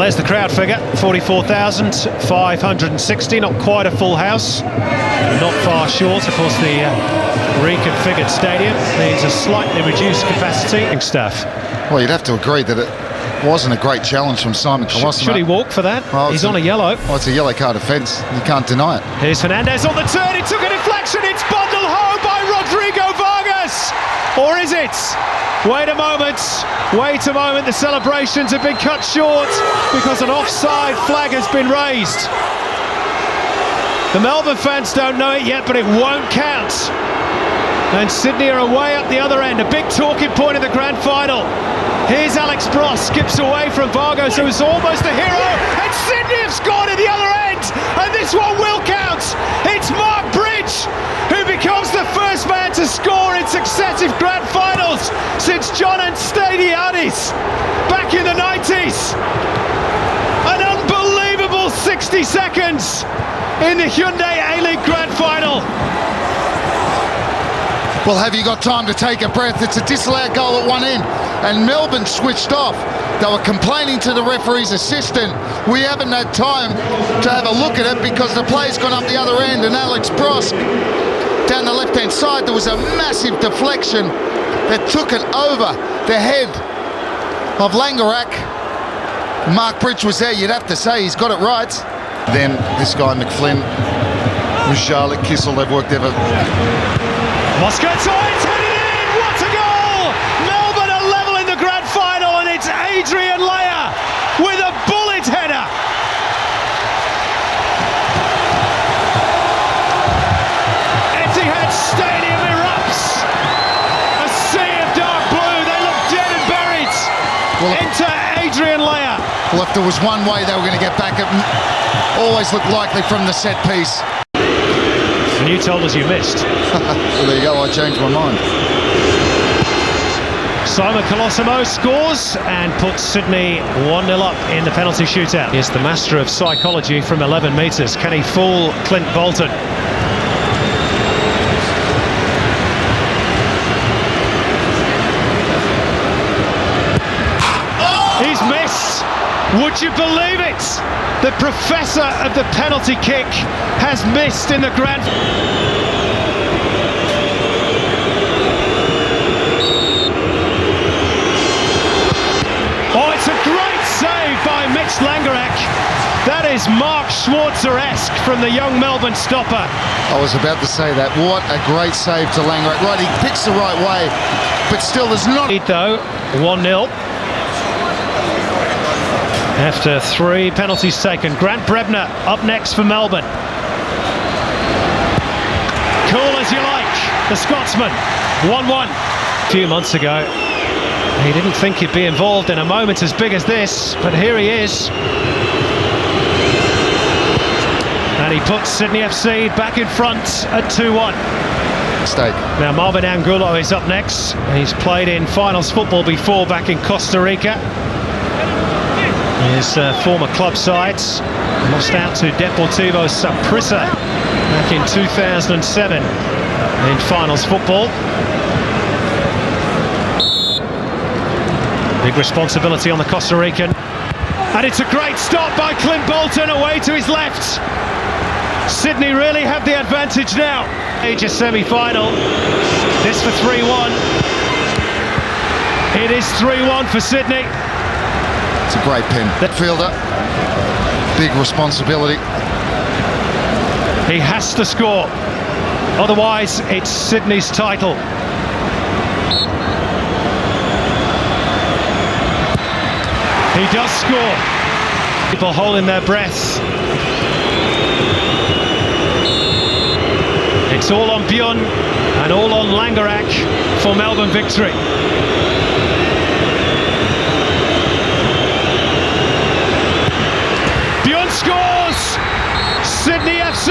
There's the crowd figure, 44,560, not quite a full house, not far short. Of course, the reconfigured stadium needs a slightly reduced capacity. Staff. Well, you'd have to agree that it wasn't a great challenge from Simon Colosimo. Should he walk for that? Well, he's on a yellow. Well, it's a yellow card offence. You can't deny it. Here's Fernandez on the turn. He took a deflection. It's bundled home by Rodrigo Vargas. Or is it? Wait a moment. Wait a moment. The celebrations have been cut short because an offside flag has been raised. The Melbourne fans don't know it yet, but it won't count. And Sydney are away up the other end. A big talking point in the grand final. Here's Alex Bros, skips away from Vargas, who's almost a hero, and Sydney have scored at the other end, and this one will count. It's Mark Bridge who becomes the first man to score in successive grand finals since John and Stadiadis back in the 90s. An unbelievable 60 seconds in the Hyundai A-League grand final. Well, have you got time to take a breath? It's a disallowed goal at one end, and Melbourne switched off. They were complaining to the referee's assistant. We haven't had time to have a look at it because the play's gone up the other end, and Alex Brosk down the left-hand side, there was a massive deflection that took it over the head of Langerak. Mark Bridge was there, you'd have to say he's got it right. Then this guy McFlynn, Charlotte Kissel, they've worked ever. Moscow, it's headed in! What a goal! Melbourne are level in the grand final, and it's Adrian Leia with a bullet header. Etihad Stadium erupts. A sea of dark blue. They look dead and buried. Well, enter Adrian Leia. Well, if there was one way they were going to get back, it always looked likely from the set piece. And you told us you missed. Well, there you go, I changed my mind. Simon Colosimo scores and puts Sydney 1-0 up in the penalty shootout. He's the master of psychology from 11 metres. Can he fool Clint Bolton? He's missed. Would you believe it? The professor of the penalty kick has missed in the grand. Oh, it's a great save by Mitch Langerak. That is Mark Schwarzer-esque from the young Melbourne stopper. I was about to say that. What a great save to Langerak. Right, he picks the right way, but still there's not... Though, 1-0. After 3 penalties taken. Grant Brebner up next for Melbourne. Cool as you like, the Scotsman. 1-1. A few months ago, he didn't think he'd be involved in a moment as big as this, but here he is. And he puts Sydney FC back in front at 2-1. Mistake. Now Marvin Angulo is up next. He's played in finals football before back in Costa Rica. His former club sides lost out to Deportivo Saprissa back in 2007 in finals football. Big responsibility on the Costa Rican. And it's a great stop by Clint Bolton away to his left. Sydney really have the advantage now. Major semi-final. This for 3-1. It is 3-1 for Sydney. It's a great pen. That fielder, big responsibility. He has to score, otherwise it's Sydney's title. He does score. People holding their breath. It's all on Bjorn and all on Langerak for Melbourne victory. Scores! Sydney FC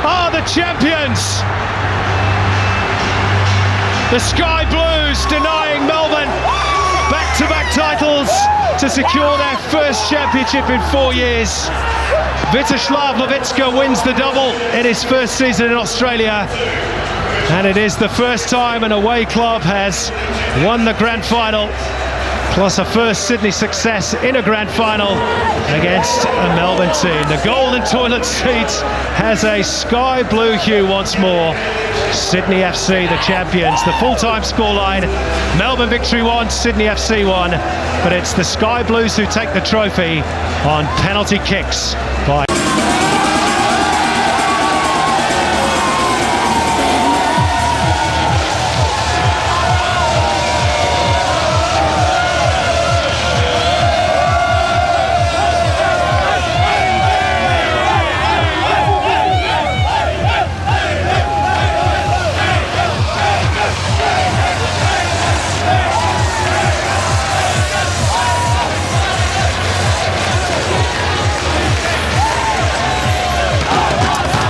are the champions. The Sky Blues denying Melbourne back-to-back titles to secure their first championship in 4 years. Vitoslav Levitska wins the double in his first season in Australia. And it is the first time an away club has won the grand final plus a first Sydney success in a grand final against a Melbourne team. The golden toilet seat has a sky blue hue once more. Sydney FC, the champions. The full-time scoreline, Melbourne victory 1, Sydney FC 1, but it's the Sky Blues who take the trophy on penalty kicks by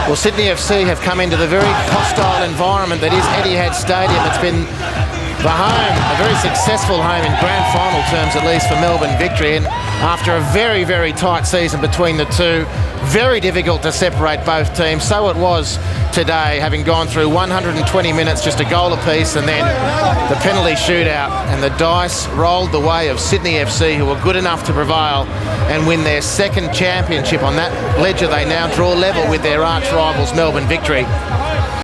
Well, Sydney FC have come into the very hostile environment that is Etihad Stadium. It's been the home, a very successful home in grand final terms, at least for Melbourne Victory. And after a very, very tight season between the two, very difficult to separate both teams. So it was today, having gone through 120 minutes, just a goal apiece, and then the penalty shootout. And the dice rolled the way of Sydney FC, who were good enough to prevail and win their second championship. On that ledger, they now draw level with their arch rivals Melbourne Victory.